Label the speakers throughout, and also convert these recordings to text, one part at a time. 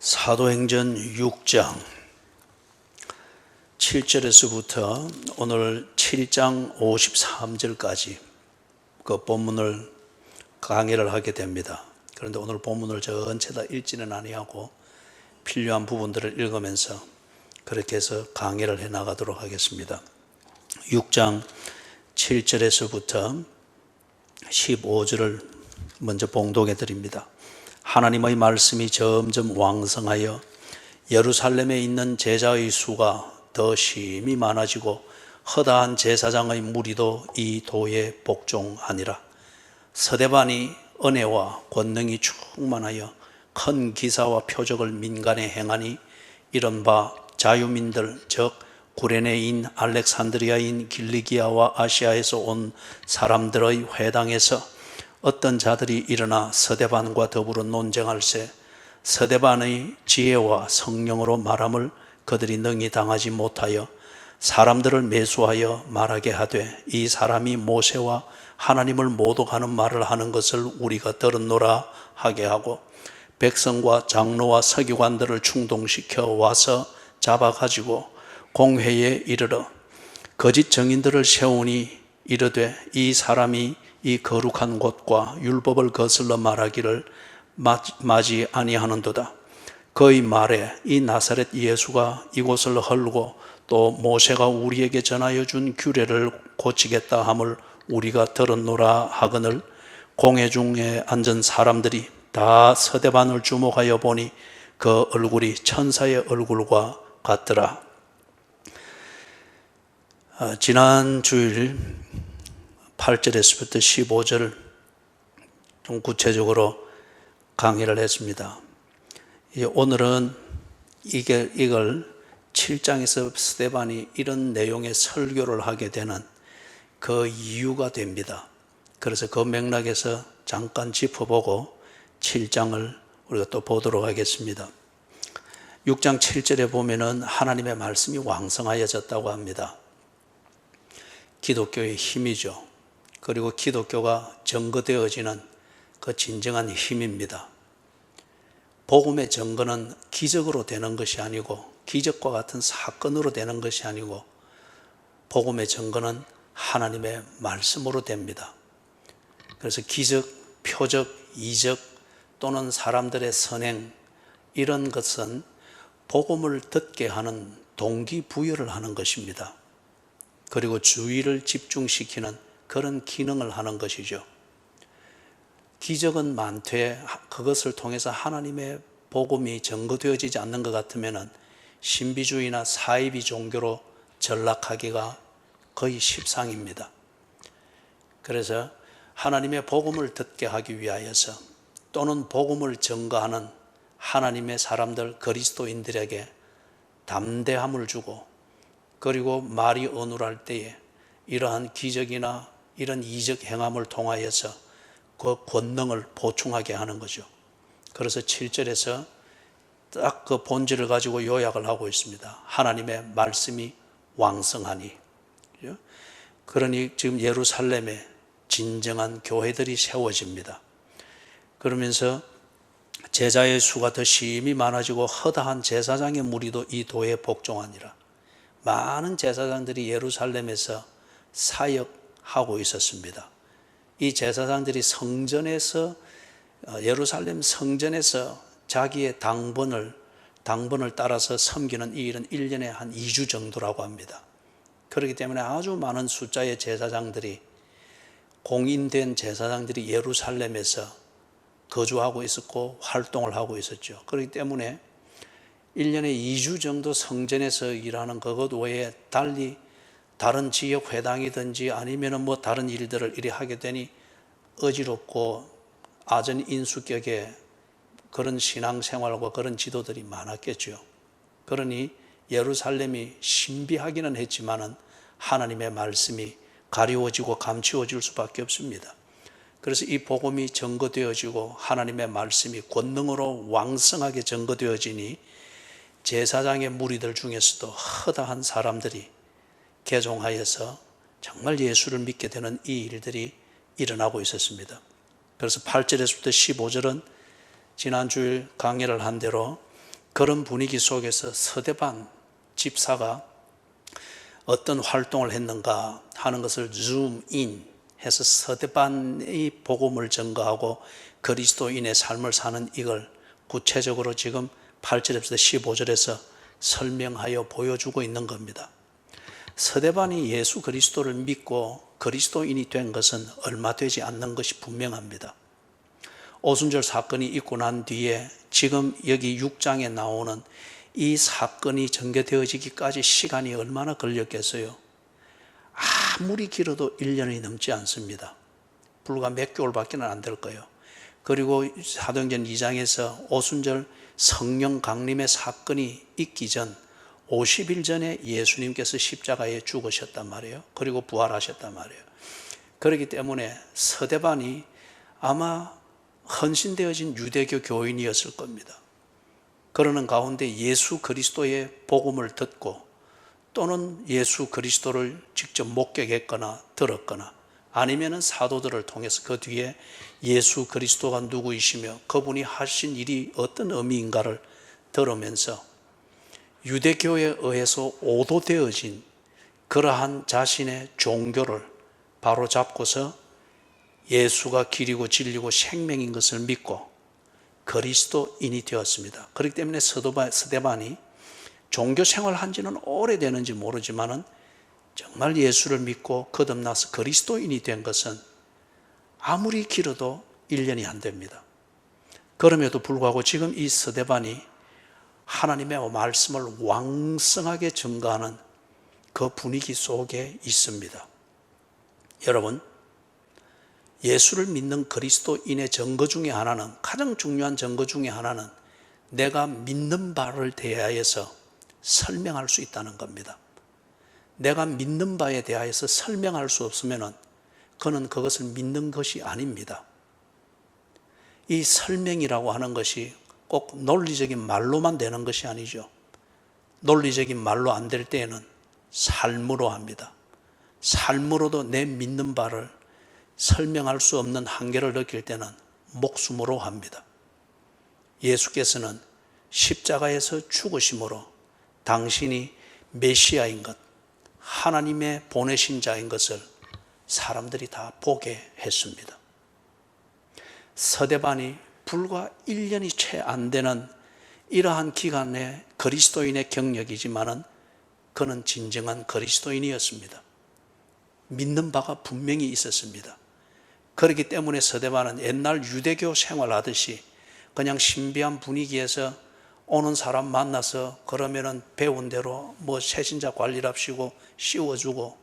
Speaker 1: 사도행전 6장 7절에서부터 오늘 7장 53절까지 그 본문을 강의를 하게 됩니다. 그런데 오늘 본문을 전체 다 읽지는 아니하고 필요한 부분들을 읽으면서 그렇게 해서 강의를 해 나가도록 하겠습니다. 6장 7절에서부터 15절을 먼저 봉독해 드립니다. 하나님의 말씀이 점점 왕성하여 예루살렘에 있는 제자의 수가 더 심히 많아지고 허다한 제사장의 무리도 이 도에 복종하니라. 서대반이 은혜와 권능이 충만하여 큰 기사와 표적을 민간에 행하니 이른바 자유민들 즉 구레네인 알렉산드리아인 길리기아와 아시아에서 온 사람들의 회당에서 어떤 자들이 일어나 서대반과 더불어 논쟁할세 서대반의 지혜와 성령으로 말함을 그들이 능히 당하지 못하여 사람들을 매수하여 말하게 하되 이 사람이 모세와 하나님을 모독하는 말을 하는 것을 우리가 들었노라 하게 하고 백성과 장로와 서기관들을 충동시켜 와서 잡아가지고 공회에 이르러 거짓 증인들을 세우니 이르되 이 사람이 이 거룩한 곳과 율법을 거슬러 말하기를 마지 아니하는도다. 그의 말에 이 나사렛 예수가 이곳을 헐고 또 모세가 우리에게 전하여 준 규례를 고치겠다 함을 우리가 들었노라 하거늘 공회 중에 앉은 사람들이 다 서대반을 주목하여 보니 그 얼굴이 천사의 얼굴과 같더라. 지난 주일 8절에서부터 15절을 좀 구체적으로 강의를 했습니다. 오늘은 이걸 7장에서 스데반이 이런 내용의 설교를 하게 되는 그 이유가 됩니다. 그래서 그 맥락에서 잠깐 짚어보고 7장을 우리가 또 보도록 하겠습니다. 6장 7절에 보면은 하나님의 말씀이 왕성하여졌다고 합니다. 기독교의 힘이죠. 그리고 기독교가 증거되어지는 그 진정한 힘입니다. 복음의 증거는 기적으로 되는 것이 아니고 기적과 같은 사건으로 되는 것이 아니고 복음의 증거는 하나님의 말씀으로 됩니다. 그래서 기적, 표적, 이적 또는 사람들의 선행 이런 것은 복음을 듣게 하는 동기부여를 하는 것입니다. 그리고 주의를 집중시키는 그런 기능을 하는 것이죠. 기적은 많되 그것을 통해서 하나님의 복음이 증거되어지지 않는 것 같으면 신비주의나 사이비 종교로 전락하기가 거의 십상입니다. 그래서 하나님의 복음을 듣게 하기 위하여서 또는 복음을 증거하는 하나님의 사람들 그리스도인들에게 담대함을 주고 그리고 말이 어눌할 때에 이러한 기적이나 이런 이적 행함을 통하여서 그 권능을 보충하게 하는 거죠. 그래서 7절에서 딱 그 본질을 가지고 요약을 하고 있습니다. 하나님의 말씀이 왕성하니. 그러니 지금 예루살렘에 진정한 교회들이 세워집니다. 그러면서 제자의 수가 더 심히 많아지고 허다한 제사장의 무리도 이 도에 복종하니라. 많은 제사장들이 예루살렘에서 사역하고 있었습니다. 이 제사장들이 성전에서 예루살렘 성전에서 자기의 당번을 따라서 섬기는 이 일은 1년에 한 2주 정도라고 합니다. 그렇기 때문에 아주 많은 숫자의 제사장들이 공인된 제사장들이 예루살렘에서 거주하고 있었고 활동을 하고 있었죠. 그렇기 때문에 1년에 2주 정도 성전에서 일하는 그것 외에 달리 다른 지역 회당이든지 아니면 뭐 다른 일들을 이리 하게 되니 어지럽고 아전 인수격의 그런 신앙생활과 그런 지도들이 많았겠죠. 그러니 예루살렘이 신비하기는 했지만은 하나님의 말씀이 가리워지고 감추어질 수밖에 없습니다. 그래서 이 복음이 증거되어지고 하나님의 말씀이 권능으로 왕성하게 증거되어지니 제사장의 무리들 중에서도 허다한 사람들이 개종하여서 정말 예수를 믿게 되는 이 일들이 일어나고 있었습니다. 그래서 8절에서부터 15절은 지난주에 강의를 한 대로 그런 분위기 속에서 서대반 집사가 어떤 활동을 했는가 하는 것을 줌인 해서 서대반의 복음을 전가하고 그리스도인의 삶을 사는 이걸 구체적으로 지금 8절에서 15절에서 설명하여 보여주고 있는 겁니다. 서대반이 예수 그리스도를 믿고 그리스도인이 된 것은 얼마 되지 않는 것이 분명합니다. 오순절 사건이 있고 난 뒤에 지금 여기 6장에 나오는 이 사건이 전개되어지기까지 시간이 얼마나 걸렸겠어요? 아무리 길어도 1년이 넘지 않습니다. 불과 몇 개월밖에 안 될 거예요. 그리고 사도행전 2장에서 오순절 성령 강림의 사건이 있기 전 50일 전에 예수님께서 십자가에 죽으셨단 말이에요. 그리고 부활하셨단 말이에요. 그렇기 때문에 서대반이 아마 헌신되어진 유대교 교인이었을 겁니다. 그러는 가운데 예수 그리스도의 복음을 듣고 또는 예수 그리스도를 직접 목격했거나 들었거나 아니면 사도들을 통해서 그 뒤에 예수 그리스도가 누구이시며 그분이 하신 일이 어떤 의미인가를 들으면서 유대교에 의해서 오도되어진 그러한 자신의 종교를 바로잡고서 예수가 길이고 진리고 생명인 것을 믿고 그리스도인이 되었습니다. 그렇기 때문에 서대반이 종교 생활을 한 지는 오래되는지 모르지만은 정말 예수를 믿고 거듭나서 그리스도인이 된 것은 아무리 길어도 1년이 안 됩니다. 그럼에도 불구하고 지금 이 서대반이 하나님의 말씀을 왕성하게 증거하는 그 분위기 속에 있습니다. 여러분, 예수를 믿는 그리스도인의 증거 중에 하나는, 가장 중요한 증거 중에 하나는 내가 믿는 바를 대하여서 설명할 수 있다는 겁니다. 내가 믿는 바에 대하여서 설명할 수 없으면 그는 그것을 믿는 것이 아닙니다. 이 설명이라고 하는 것이 꼭 논리적인 말로만 되는 것이 아니죠. 논리적인 말로 안 될 때에는 삶으로 합니다. 삶으로도 내 믿는 바를 설명할 수 없는 한계를 느낄 때는 목숨으로 합니다. 예수께서는 십자가에서 죽으심으로 당신이 메시아인 것, 하나님의 보내신 자인 것을 사람들이 다 보게 했습니다. 서대반이 불과 1년이 채 안 되는 이러한 기간의 그리스도인의 경력이지만은 그는 진정한 그리스도인이었습니다. 믿는 바가 분명히 있었습니다. 그렇기 때문에 서대반은 옛날 유대교 생활하듯이 그냥 신비한 분위기에서 오는 사람 만나서 그러면은 배운 대로 뭐 새신자 관리랍시고 씌워주고,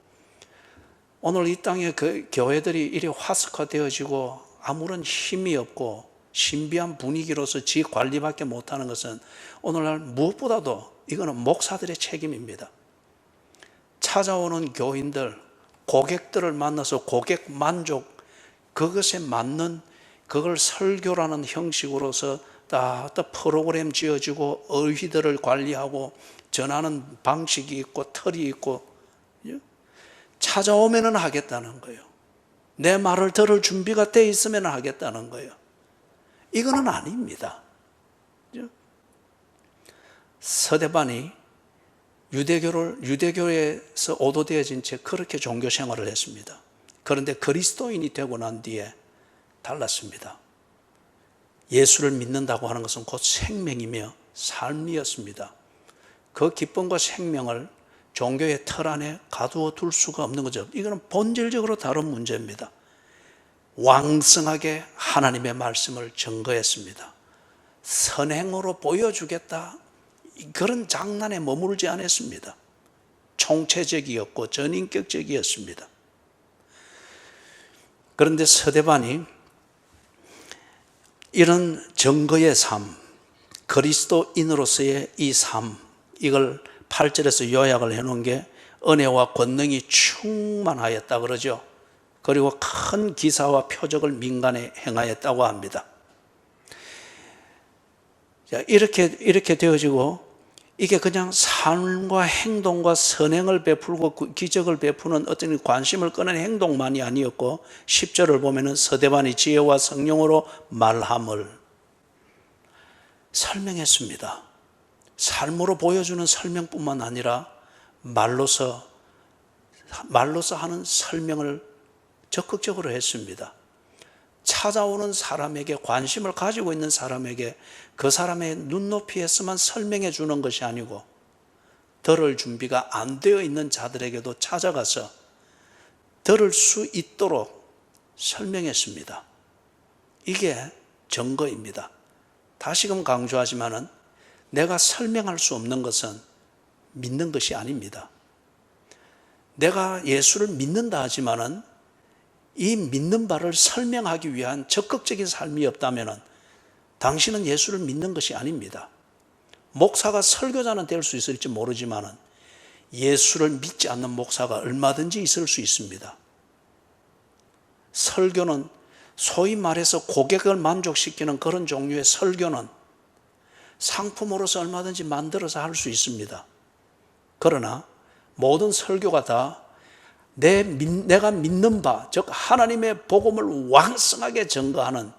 Speaker 1: 오늘 이 땅에 그 교회들이 이리 화석화되어지고 아무런 힘이 없고 신비한 분위기로서 지 관리밖에 못하는 것은 오늘날 무엇보다도 이거는 목사들의 책임입니다. 찾아오는 교인들, 고객들을 만나서 고객 만족, 그것에 맞는 그걸 설교라는 형식으로서 다 프로그램 지어지고 의휘들을 관리하고 전하는 방식이 있고 틀이 있고, 찾아오면은 하겠다는 거예요. 내 말을 들을 준비가 돼 있으면 하겠다는 거예요. 이거는 아닙니다. 서대반이 유대교에서 오도되어진 채 그렇게 종교 생활을 했습니다. 그런데 그리스도인이 되고 난 뒤에 달랐습니다. 예수를 믿는다고 하는 것은 곧 생명이며 삶이었습니다. 그 기쁨과 생명을 종교의 틀 안에 가두어 둘 수가 없는 거죠. 이거는 본질적으로 다른 문제입니다. 왕성하게 하나님의 말씀을 증거했습니다. 선행으로 보여주겠다, 그런 장난에 머무르지 않았습니다. 총체적이었고 전인격적이었습니다. 그런데 서대반이 이런 증거의 삶, 그리스도인으로서의 이 삶, 이걸 8절에서 요약을 해놓은 게 은혜와 권능이 충만하였다 그러죠. 그리고 큰 기사와 표적을 민간에 행하였다고 합니다. 이렇게 되어지고, 이게 그냥 삶과 행동과 선행을 베풀고 기적을 베푸는 어떤 관심을 끄는 행동만이 아니었고, 10절을 보면은 서대반이 지혜와 성령으로 말함을 설명했습니다. 삶으로 보여주는 설명뿐만 아니라 말로서 하는 설명을 적극적으로 했습니다. 찾아오는 사람에게, 관심을 가지고 있는 사람에게 그 사람의 눈높이에서만 설명해 주는 것이 아니고 들을 준비가 안 되어 있는 자들에게도 찾아가서 들을 수 있도록 설명했습니다. 이게 증거입니다. 다시금 강조하지만은 내가 설명할 수 없는 것은 믿는 것이 아닙니다. 내가 예수를 믿는다 하지만은 이 믿는 바를 설명하기 위한 적극적인 삶이 없다면은 당신은 예수를 믿는 것이 아닙니다. 목사가 설교자는 될 수 있을지 모르지만은 예수를 믿지 않는 목사가 얼마든지 있을 수 있습니다. 설교는 소위 말해서 고객을 만족시키는 그런 종류의 설교는 상품으로서 얼마든지 만들어서 할 수 있습니다. 그러나 모든 설교가 다 내가 믿는 바, 즉 하나님의 복음을 왕성하게 증거하는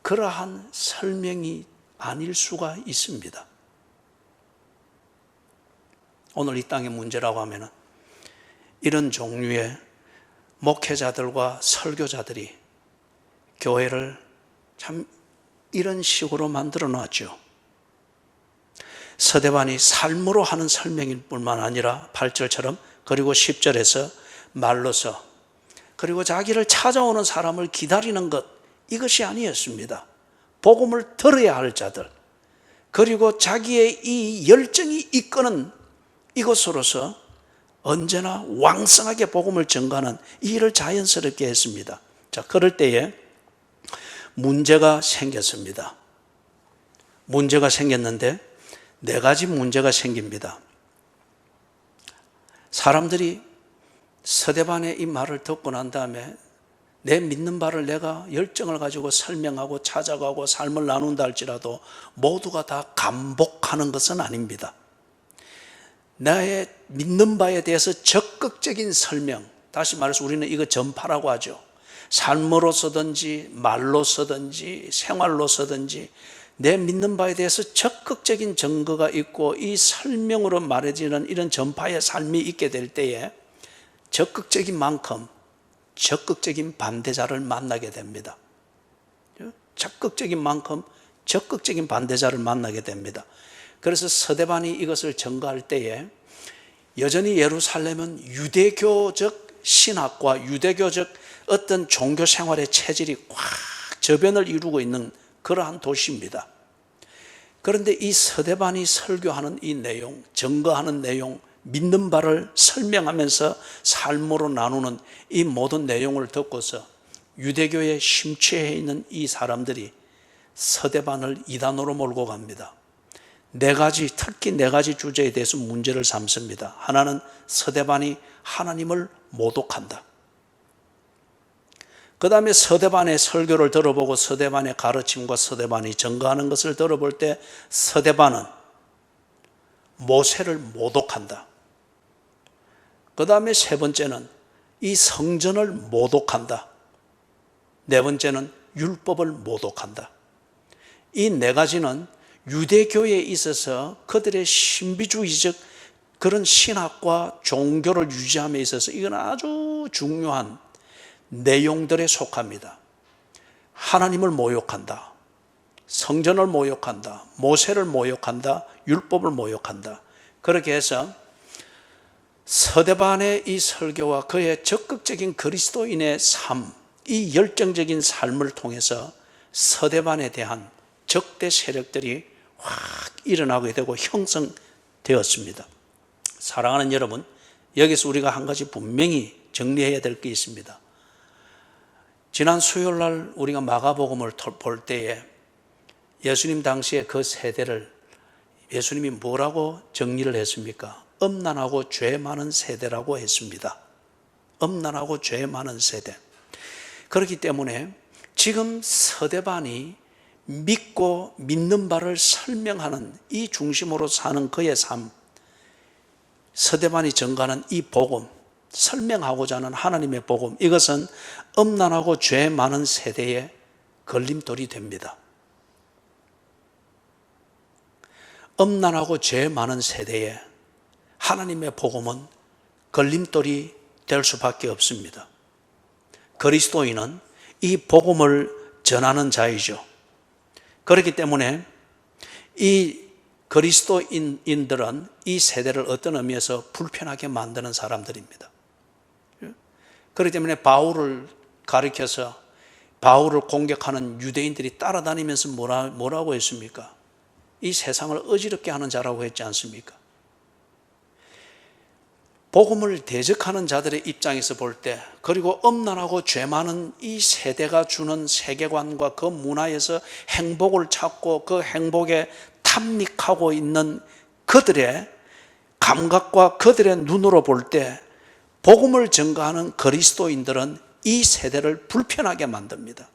Speaker 1: 그러한 설명이 아닐 수가 있습니다. 오늘 이 땅의 문제라고 하면 이런 종류의 목회자들과 설교자들이 교회를 참 이런 식으로 만들어 놨죠. 서대반이 삶으로 하는 설명일 뿐만 아니라 8절처럼 그리고 10절에서 말로서 그리고 자기를 찾아오는 사람을 기다리는 것, 이것이 아니었습니다. 복음을 들어야 할 자들, 그리고 자기의 이 열정이 이끄는 이것으로서 언제나 왕성하게 복음을 전가하는 이 일을 자연스럽게 했습니다. 자, 그럴 때에 문제가 생겼습니다. 문제가 생겼는데 4가지 문제가 생깁니다. 사람들이 서대반의 이 말을 듣고 난 다음에 내 믿는 바를 내가 열정을 가지고 설명하고 찾아가고 삶을 나눈다 할지라도 모두가 다 감복하는 것은 아닙니다. 나의 믿는 바에 대해서 적극적인 설명, 다시 말해서 우리는 이거 전파라고 하죠. 삶으로서든지 말로서든지 생활로서든지 내 믿는 바에 대해서 적극적인 증거가 있고 이 설명으로 말해지는 이런 전파의 삶이 있게 될 때에 적극적인 만큼 적극적인 반대자를 만나게 됩니다. 적극적인 만큼 적극적인 반대자를 만나게 됩니다. 그래서 서대반이 이것을 전가할 때에 여전히 예루살렘은 유대교적 신학과 유대교적 어떤 종교 생활의 체질이 꽉 저변을 이루고 있는 그러한 도시입니다. 그런데 이 서대반이 설교하는 이 내용, 증거하는 내용, 믿는 바를 설명하면서 삶으로 나누는 이 모든 내용을 듣고서 유대교에 심취해 있는 이 사람들이 서대반을 이단으로 몰고 갑니다. 특히 4가지 주제에 대해서 문제를 삼습니다. 하나는 서대반이 하나님을 모독한다. 그 다음에 서대반의 설교를 들어보고 서대반의 가르침과 서대반이 증거하는 것을 들어볼 때 서대반은 모세를 모독한다. 그 다음에 3번째는 이 성전을 모독한다. 4번째는 율법을 모독한다. 이 4가지는 유대교에 있어서 그들의 신비주의적 그런 신학과 종교를 유지함에 있어서 이건 아주 중요한 내용들에 속합니다. 하나님을 모욕한다. 성전을 모욕한다. 모세를 모욕한다. 율법을 모욕한다. 그렇게 해서 서대반의 이 설교와 그의 적극적인 그리스도인의 삶, 이 열정적인 삶을 통해서 서대반에 대한 적대 세력들이 확 일어나게 되고 형성되었습니다. 사랑하는 여러분, 여기서 우리가 한 가지 분명히 정리해야 될 게 있습니다. 지난 수요일 날 우리가 마가복음을 볼 때에 예수님 당시에 그 세대를 예수님이 뭐라고 정리를 했습니까? 엄난하고 죄 많은 세대라고 했습니다. 엄난하고 죄 많은 세대. 그렇기 때문에 지금 서대반이 믿고 믿는 바를 설명하는 이 중심으로 사는 그의 삶, 서대반이 전가하는 이 복음, 설명하고자 하는 하나님의 복음, 이것은 엄난하고 죄 많은 세대의 걸림돌이 됩니다. 엄난하고 죄 많은 세대에 하나님의 복음은 걸림돌이 될 수밖에 없습니다. 그리스도인은 이 복음을 전하는 자이죠. 그렇기 때문에 이 그리스도인들은 이 세대를 어떤 의미에서 불편하게 만드는 사람들입니다. 그렇기 때문에 바울을 가리켜서 바울을 공격하는 유대인들이 따라다니면서 뭐라고 했습니까? 이 세상을 어지럽게 하는 자라고 했지 않습니까? 복음을 대적하는 자들의 입장에서 볼 때, 그리고 엄난하고 죄 많은 이 세대가 주는 세계관과 그 문화에서 행복을 찾고 그 행복에 탐닉하고 있는 그들의 감각과 그들의 눈으로 볼 때 복음을 전가하는 그리스도인들은 이 세대를 불편하게 만듭니다.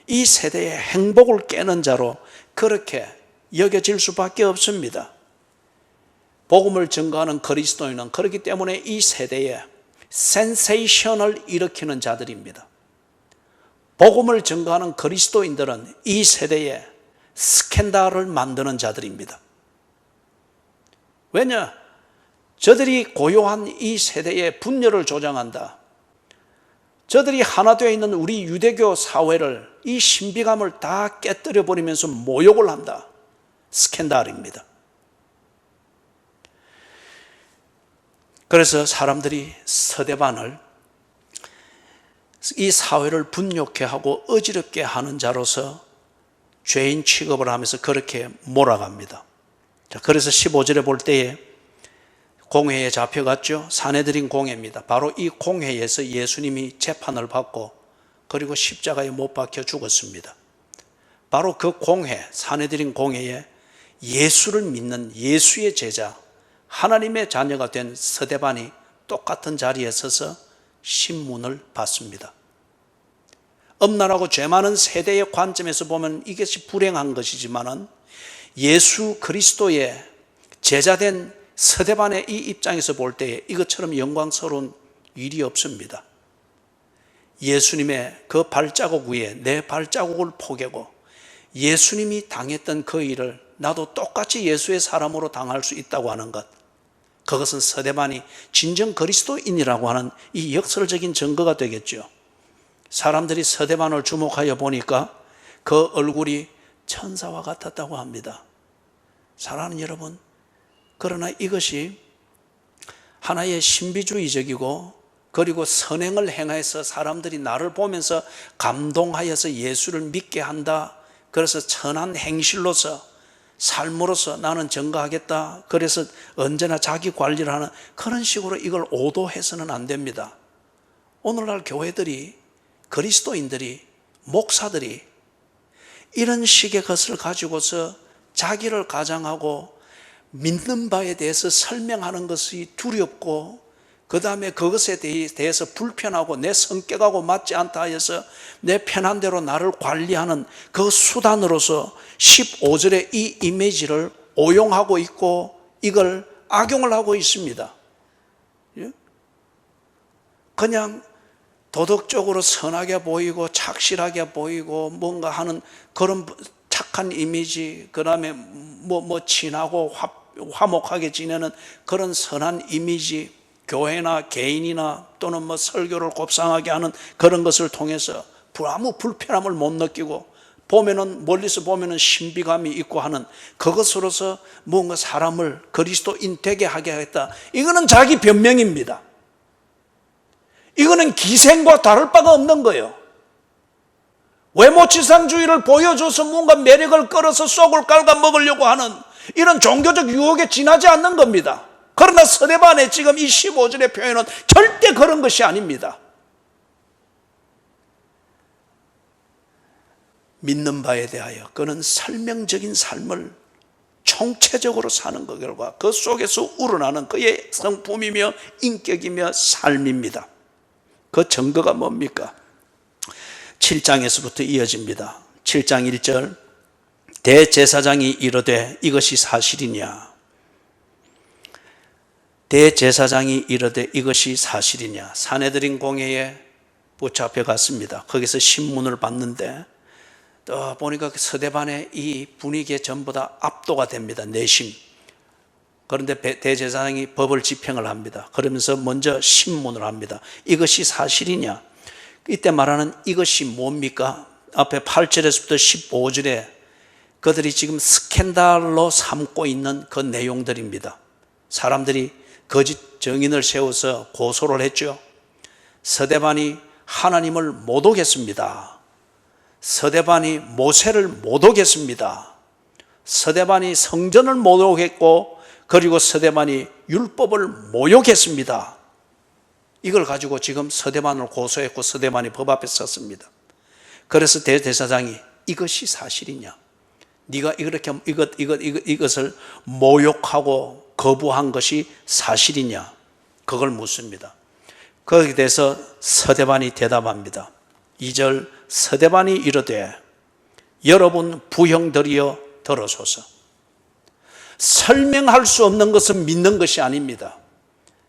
Speaker 1: 이 세대의 행복을 깨는 자로 그렇게 여겨질 수밖에 없습니다. 복음을 전가하는 그리스도인은 그렇기 때문에 이 세대에 센세이션을 일으키는 자들입니다. 복음을 전가하는 그리스도인들은 이 세대에 스캔들을 만드는 자들입니다. 왜냐? 저들이 고요한 이 세대의 분열을 조장한다. 저들이 하나 되어 있는 우리 유대교 사회를, 이 신비감을 다 깨뜨려 버리면서 모욕을 한다. 스캔들입니다. 그래서 사람들이 서대반을 이 사회를 분욕해 하고 어지럽게 하는 자로서 죄인 취급을 하면서 그렇게 몰아갑니다. 자, 그래서 15절에 볼 때에 공회에 잡혀갔죠. 산헤드린 공회입니다. 바로 이 공회에서 예수님이 재판을 받고 그리고 십자가에 못 박혀 죽었습니다. 바로 그 공회, 산헤드린 공회에 예수를 믿는 예수의 제자, 하나님의 자녀가 된 서대반이 똑같은 자리에 서서 신문을 받습니다. 엄난하고 죄 많은 세대의 관점에서 보면 이것이 불행한 것이지만은 예수 그리스도의 제자된 서대반의 이 입장에서 볼 때에 이것처럼 영광스러운 일이 없습니다. 예수님의 그 발자국 위에 내 발자국을 포개고 예수님이 당했던 그 일을 나도 똑같이 예수의 사람으로 당할 수 있다고 하는 것, 그것은 서대반이 진정 그리스도인이라고 하는 이 역설적인 증거가 되겠죠. 사람들이 서대반을 주목하여 보니까 그 얼굴이 천사와 같았다고 합니다. 사랑하는 여러분, 그러나 이것이 하나의 신비주의적이고 그리고 선행을 행해서 사람들이 나를 보면서 감동하여서 예수를 믿게 한다. 그래서 선한 행실로서 삶으로서 나는 증거하겠다. 그래서 언제나 자기 관리를 하는 그런 식으로 이걸 오도해서는 안 됩니다. 오늘날 교회들이, 그리스도인들이, 목사들이 이런 식의 것을 가지고서 자기를 가장하고 믿는 바에 대해서 설명하는 것이 두렵고 그 다음에 그것에 대해서 불편하고 내 성격하고 맞지 않다 해서 내 편한 대로 나를 관리하는 그 수단으로서 15절의 이 이미지를 오용하고 있고 이걸 악용을 하고 있습니다. 그냥 도덕적으로 선하게 보이고 착실하게 보이고 뭔가 하는 그런 착한 이미지, 그 다음에 친하고 화목하게 지내는 그런 선한 이미지, 교회나 개인이나 또는 설교를 곱상하게 하는 그런 것을 통해서 아무 불편함을 못 느끼고 보면은 멀리서 보면은 신비감이 있고 하는 그것으로서 뭔가 사람을 그리스도인 되게 하게 하겠다. 이거는 자기 변명입니다. 이거는 기생과 다를 바가 없는 거예요. 외모지상주의를 보여줘서 뭔가 매력을 끌어서 속을 깔아 먹으려고 하는 이런 종교적 유혹에 지나지 않는 겁니다. 그러나 서대반의 지금 이 15절의 표현은 절대 그런 것이 아닙니다. 믿는 바에 대하여 그는 설명적인 삶을 총체적으로 사는 것 결과 그 속에서 우러나는 그의 성품이며 인격이며 삶입니다. 그 증거가 뭡니까? 7장에서부터 이어집니다. 7장 1절, 대제사장이 이르되 이것이 사실이냐? 대제사장이 이르되 이것이 사실이냐? 산헤드린 공회에 붙잡혀 갔습니다. 거기서 신문을 받는데 또 보니까 서대반의 이 분위기에 전부 다 압도가 됩니다. 내심. 그런데 대제사장이 법을 집행을 합니다. 그러면서 먼저 신문을 합니다. 이것이 사실이냐? 이때 말하는 이것이 뭡니까? 앞에 8절에서부터 15절에 그들이 지금 스캔들로 삼고 있는 그 내용들입니다. 사람들이 거짓 증인을 세워서 고소를 했죠. 서대반이 하나님을 못 오겠습니다. 서대반이 모세를 못 오겠습니다. 서대반이 성전을 못 오겠고, 그리고 서대반이 율법을 모욕했습니다. 이걸 가지고 지금 서대반을 고소했고 서대반이 법 앞에 섰습니다. 그래서 대제사장이 이것이 사실이냐? 네가 이렇게 이것을 모욕하고 거부한 것이 사실이냐? 그걸 묻습니다. 거기에 대해서 서대반이 대답합니다. 2절 서대반이 이르되 여러분 부형들이여 들으소서. 설명할 수 없는 것은 믿는 것이 아닙니다.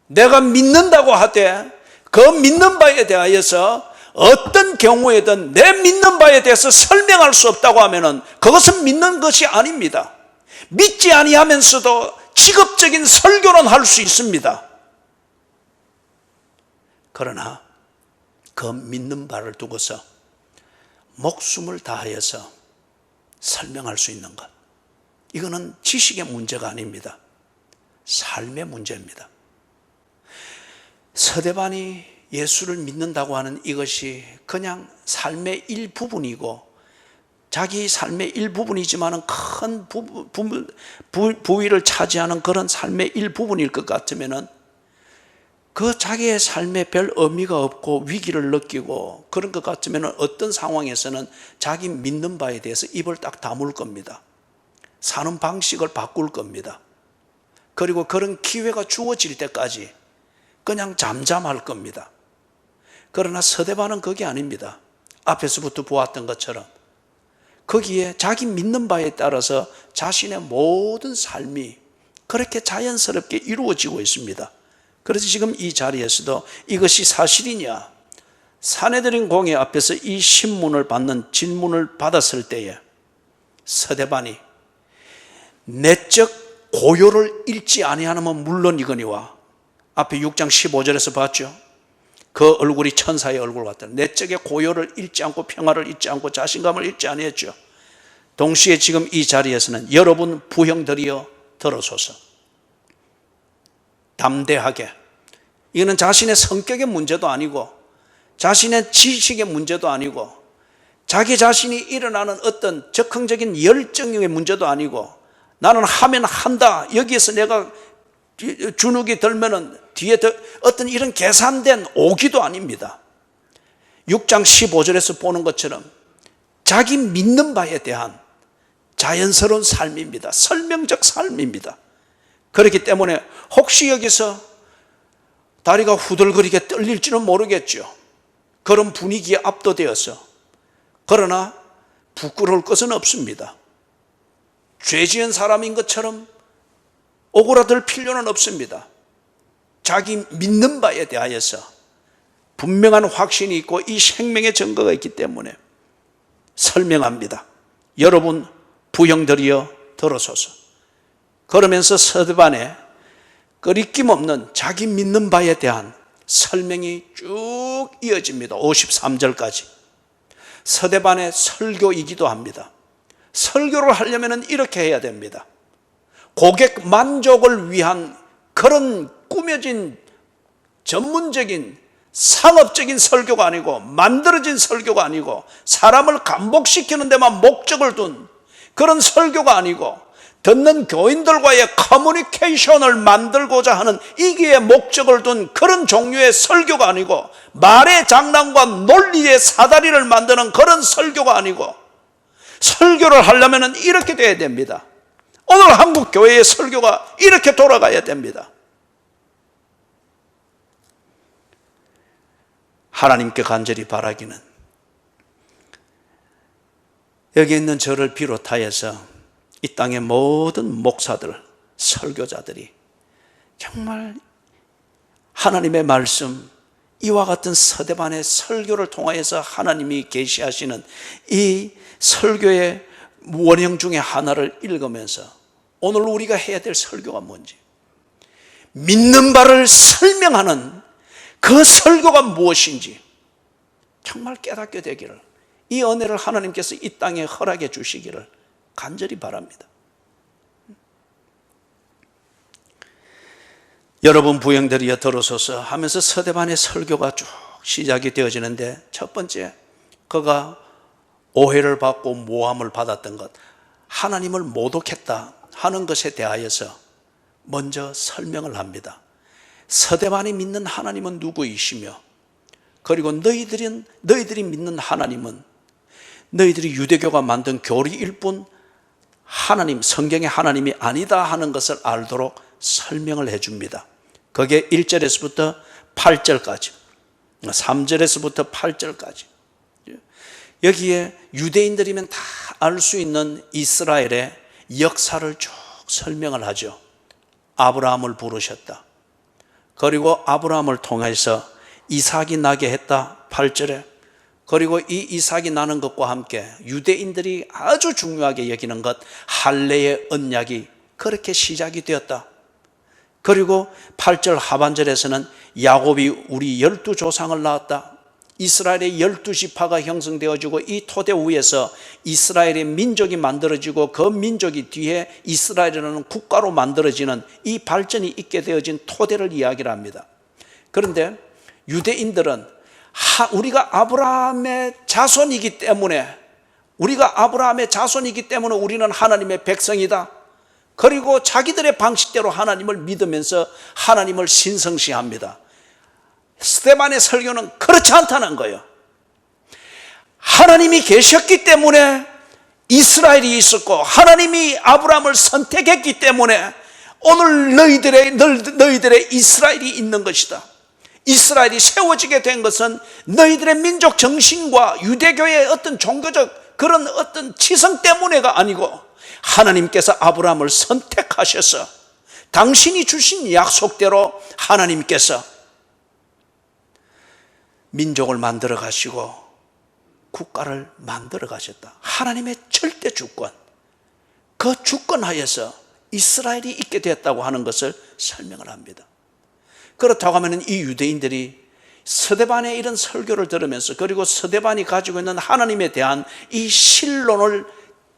Speaker 1: 내가 믿는다고 하되 그 믿는 바에 대하여서 어떤 경우에든 내 믿는 바에 대해서 설명할 수 없다고 하면은 그것은 믿는 것이 아닙니다. 믿지 아니하면서도 직업적인 설교는 할 수 있습니다. 그러나 그 믿는 바를 두고서 목숨을 다하여서 설명할 수 있는 것, 이거는 지식의 문제가 아닙니다. 삶의 문제입니다. 서대반이 예수를 믿는다고 하는 이것이 그냥 삶의 일부분이고 자기 삶의 일부분이지만 큰 부위를 차지하는 그런 삶의 일부분일 것 같으면 그 자기의 삶에 별 의미가 없고 위기를 느끼고 그런 것 같으면 어떤 상황에서는 자기 믿는 바에 대해서 입을 딱 다물 겁니다. 사는 방식을 바꿀 겁니다. 그리고 그런 기회가 주어질 때까지 그냥 잠잠할 겁니다. 그러나 서대반은 그게 아닙니다. 앞에서부터 보았던 것처럼 거기에 자기 믿는 바에 따라서 자신의 모든 삶이 그렇게 자연스럽게 이루어지고 있습니다. 그래서 지금 이 자리에서도 이것이 사실이냐? 산헤드린 공회 앞에서 이 신문을 받는 질문을 받았을 때에 서대반이 내적 고요를 잃지 아니하면 물론이거니와, 앞에 6장 15절에서 봤죠. 그 얼굴이 천사의 얼굴 같다. 내적의 고요를 잃지 않고 평화를 잃지 않고 자신감을 잃지 아니했죠. 동시에 지금 이 자리에서는 여러분 부형들이여 들으소서. 담대하게, 이거는 자신의 성격의 문제도 아니고 자신의 지식의 문제도 아니고 자기 자신이 일어나는 어떤 적극적인 열정의 문제도 아니고 나는 하면 한다, 여기에서 내가 주눅이 들면은 뒤에 어떤 이런 계산된 오기도 아닙니다. 6장 15절에서 보는 것처럼 자기 믿는 바에 대한 자연스러운 삶입니다. 설명적 삶입니다. 그렇기 때문에 혹시 여기서 다리가 후들거리게 떨릴지는 모르겠죠. 그런 분위기에 압도되어서. 그러나 부끄러울 것은 없습니다. 죄 지은 사람인 것처럼 오그라들 필요는 없습니다. 자기 믿는 바에 대하여서 분명한 확신이 있고 이 생명의 증거가 있기 때문에 설명합니다. 여러분 부형들이여 들으소서. 그러면서 서대반의 끊임 없는 자기 믿는 바에 대한 설명이 쭉 이어집니다. 53절까지. 서대반의 설교이기도 합니다. 설교를 하려면 이렇게 해야 됩니다. 고객 만족을 위한 그런 꾸며진 전문적인 상업적인 설교가 아니고 만들어진 설교가 아니고 사람을 감복시키는 데만 목적을 둔 그런 설교가 아니고 듣는 교인들과의 커뮤니케이션을 만들고자 하는 이기에 목적을 둔 그런 종류의 설교가 아니고 말의 장난과 논리의 사다리를 만드는 그런 설교가 아니고 설교를 하려면 이렇게 돼야 됩니다. 오늘 한국 교회의 설교가 이렇게 돌아가야 됩니다. 하나님께 간절히 바라기는 여기 있는 저를 비롯하여서 이 땅의 모든 목사들, 설교자들이 정말 하나님의 말씀, 이와 같은 서대반의 설교를 통하여서 하나님이 계시하시는 이 설교의 원형 중에 하나를 읽으면서 오늘 우리가 해야 될 설교가 뭔지, 믿는 바를 설명하는 그 설교가 무엇인지 정말 깨닫게 되기를, 이 은혜를 하나님께서 이 땅에 허락해 주시기를 간절히 바랍니다. 여러분 부형들이여 들어서서 하면서 서대반의 설교가 쭉 시작이 되어지는데, 첫 번째, 그가 오해를 받고 모함을 받았던 것, 하나님을 모독했다 하는 것에 대하여서 먼저 설명을 합니다. 서대반이 믿는 하나님은 누구이시며, 그리고 너희들이 믿는 하나님은 너희들이 유대교가 만든 교리일 뿐 하나님, 성경의 하나님이 아니다 하는 것을 알도록 설명을 해줍니다. 그게 1절에서부터 8절까지, 3절에서부터 8절까지. 여기에 유대인들이면 다 알 수 있는 이스라엘의 역사를 쭉 설명을 하죠. 아브라함을 부르셨다. 그리고 아브라함을 통해서 이삭이 나게 했다. 8절에. 그리고 이 이삭이 나는 것과 함께 유대인들이 아주 중요하게 여기는 것, 할례의 언약이 그렇게 시작이 되었다. 그리고 8절 하반절에서는 야곱이 우리 12조상을 낳았다. 이스라엘의 12지파가 형성되어지고 이 토대 위에서 이스라엘의 민족이 만들어지고 그 민족이 뒤에 이스라엘이라는 국가로 만들어지는 이 발전이 있게 되어진 토대를 이야기를 합니다. 그런데 유대인들은 우리가 아브라함의 자손이기 때문에 우리는 하나님의 백성이다. 그리고 자기들의 방식대로 하나님을 믿으면서 하나님을 신성시합니다. 스데반의 설교는 그렇지 않다는 거예요. 하나님이 계셨기 때문에 이스라엘이 있었고, 하나님이 아브라함을 선택했기 때문에 오늘 너희들의 이스라엘이 있는 것이다. 이스라엘이 세워지게 된 것은 너희들의 민족 정신과 유대교의 어떤 종교적 그런 어떤 치성 때문에가 아니고, 하나님께서 아브라함을 선택하셔서 당신이 주신 약속대로 하나님께서 민족을 만들어 가시고 국가를 만들어 가셨다. 하나님의 절대 주권, 그 주권하에서 이스라엘이 있게 되었다고 하는 것을 설명을 합니다. 그렇다고 하면 이 유대인들이 서대반의 이런 설교를 들으면서, 그리고 서대반이 가지고 있는 하나님에 대한 이 신론을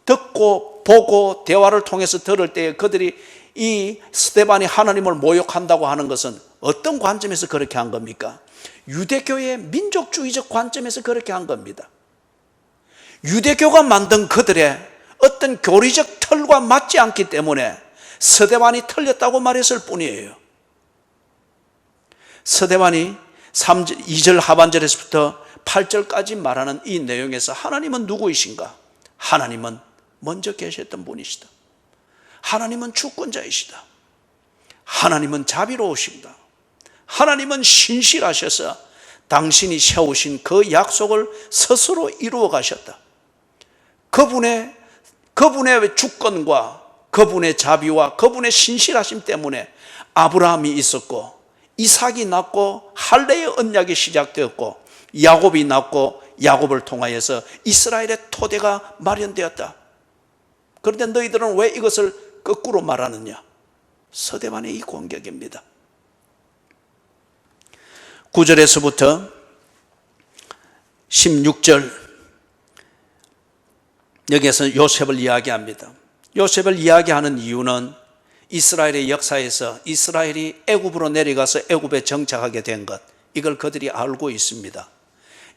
Speaker 1: 듣고 보고 대화를 통해서 들을 때 그들이 이 스데반이 하나님을 모욕한다고 하는 것은 어떤 관점에서 그렇게 한 겁니까? 유대교의 민족주의적 관점에서 그렇게 한 겁니다. 유대교가 만든 그들의 어떤 교리적 틀과 맞지 않기 때문에 스데반이 틀렸다고 말했을 뿐이에요. 스데반이 2절 하반절에서부터 8절까지 말하는 이 내용에서 하나님은 누구이신가? 하나님은 먼저 계셨던 분이시다. 하나님은 주권자이시다. 하나님은 자비로우십니다. 하나님은 신실하셔서 당신이 세우신 그 약속을 스스로 이루어 가셨다. 그분의 주권과 그분의 자비와 그분의 신실하심 때문에 아브라함이 있었고, 이삭이 났고, 할례의 언약이 시작되었고, 야곱이 났고, 야곱을 통하여서 이스라엘의 토대가 마련되었다. 그런데 너희들은 왜 이것을 거꾸로 말하느냐? 서대반의 이 공격입니다. 9절에서부터 16절, 여기에서 요셉을 이야기합니다. 요셉을 이야기하는 이유는 이스라엘의 역사에서 이스라엘이 애굽으로 내려가서 애굽에 정착하게 된 것, 이걸 그들이 알고 있습니다.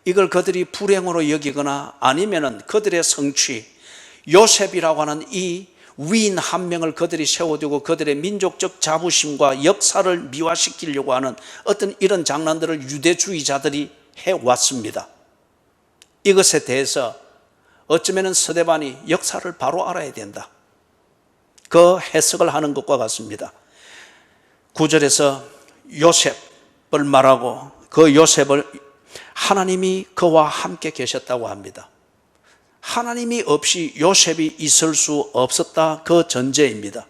Speaker 1: 이걸 그들이 불행으로 여기거나 아니면은 그들의 성취, 요셉이라고 하는 이 위인 한 명을 그들이 세워두고 그들의 민족적 자부심과 역사를 미화시키려고 하는 어떤 이런 장난들을 유대주의자들이 해왔습니다. 이것에 대해서 어쩌면 스데반이 역사를 바로 알아야 된다, 그 해석을 하는 것과 같습니다. 9절에서 요셉을 말하고, 그 요셉을 하나님이 그와 함께 계셨다고 합니다. 하나님이 없이 요셉이 있을 수 없었다, 그 전제입니다.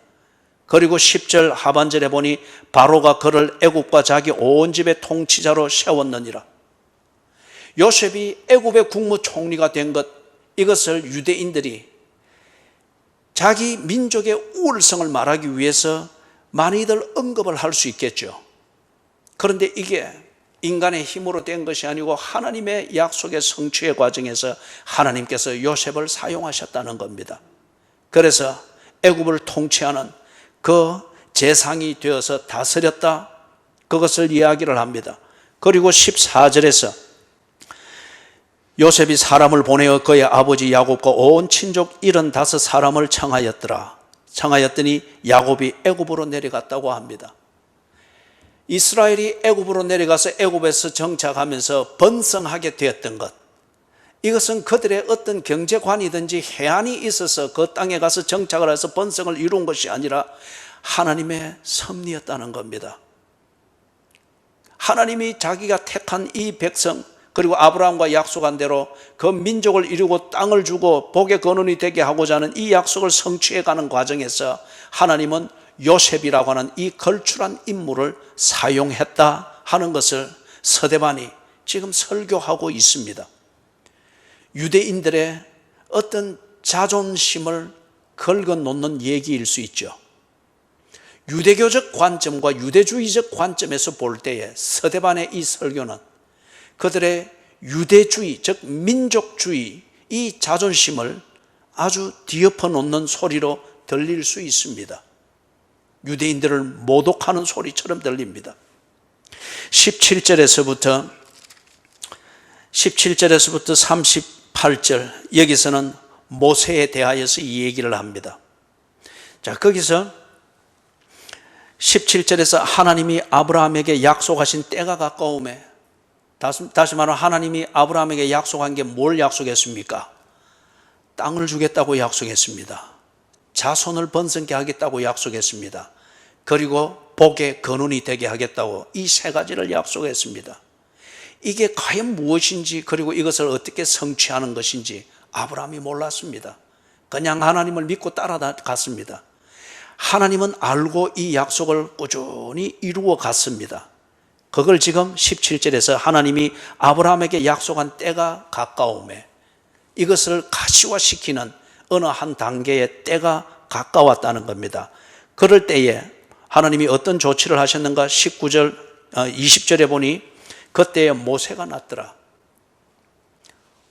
Speaker 1: 그리고 10절 하반절에 보니 바로가 그를 애굽과 자기 온 집의 통치자로 세웠느니라. 요셉이 애굽의 국무총리가 된 것, 이것을 유대인들이 자기 민족의 우월성을 말하기 위해서 많이들 언급을 할 수 있겠죠. 그런데 이게 인간의 힘으로 된 것이 아니고 하나님의 약속의 성취의 과정에서 하나님께서 요셉을 사용하셨다는 겁니다. 그래서 애굽을 통치하는 그 재상이 되어서 다스렸다, 그것을 이야기를 합니다. 그리고 14절에서 요셉이 사람을 보내어 그의 아버지 야곱과 온 친족 75사람을 청하였더라. 청하였더니 야곱이 애굽으로 내려갔다고 합니다. 이스라엘이 애굽으로 내려가서 애굽에서 정착하면서 번성하게 되었던 것, 이것은 그들의 어떤 경제관이든지 해안이 있어서 그 땅에 가서 정착을 해서 번성을 이룬 것이 아니라 하나님의 섭리였다는 겁니다. 하나님이 자기가 택한 이 백성, 그리고 아브라함과 약속한 대로 그 민족을 이루고 땅을 주고 복의 근원이 되게 하고자 하는 이 약속을 성취해가는 과정에서 하나님은 요셉이라고 하는 이 걸출한 인물을 사용했다 하는 것을 서대반이 지금 설교하고 있습니다. 유대인들의 어떤 자존심을 긁어놓는 얘기일 수 있죠. 유대교적 관점과 유대주의적 관점에서 볼 때에 서대반의 이 설교는 그들의 유대주의, 즉 민족주의, 이 자존심을 아주 뒤엎어 놓는 소리로 들릴 수 있습니다. 유대인들을 모독하는 소리처럼 들립니다. 17절에서부터 38절, 여기서는 모세에 대하여서 이 얘기를 합니다. 자, 거기서 17절에서 하나님이 아브라함에게 약속하신 때가 가까우매, 다시 말하면 하나님이 아브라함에게 약속한 게 뭘 약속했습니까? 땅을 주겠다고 약속했습니다. 자손을 번성케 하겠다고 약속했습니다. 그리고 복의 근원이 되게 하겠다고 이 세 가지를 약속했습니다. 이게 과연 무엇인지, 그리고 이것을 어떻게 성취하는 것인지 아브라함이 몰랐습니다. 그냥 하나님을 믿고 따라갔습니다. 하나님은 알고 이 약속을 꾸준히 이루어 갔습니다. 그걸 지금 17절에서 하나님이 아브라함에게 약속한 때가 가까우매, 이것을 가시화시키는 어느 한 단계의 때가 가까웠다는 겁니다. 그럴 때에 하나님이 어떤 조치를 하셨는가? 20절에 보니 그때에 모세가 났더라.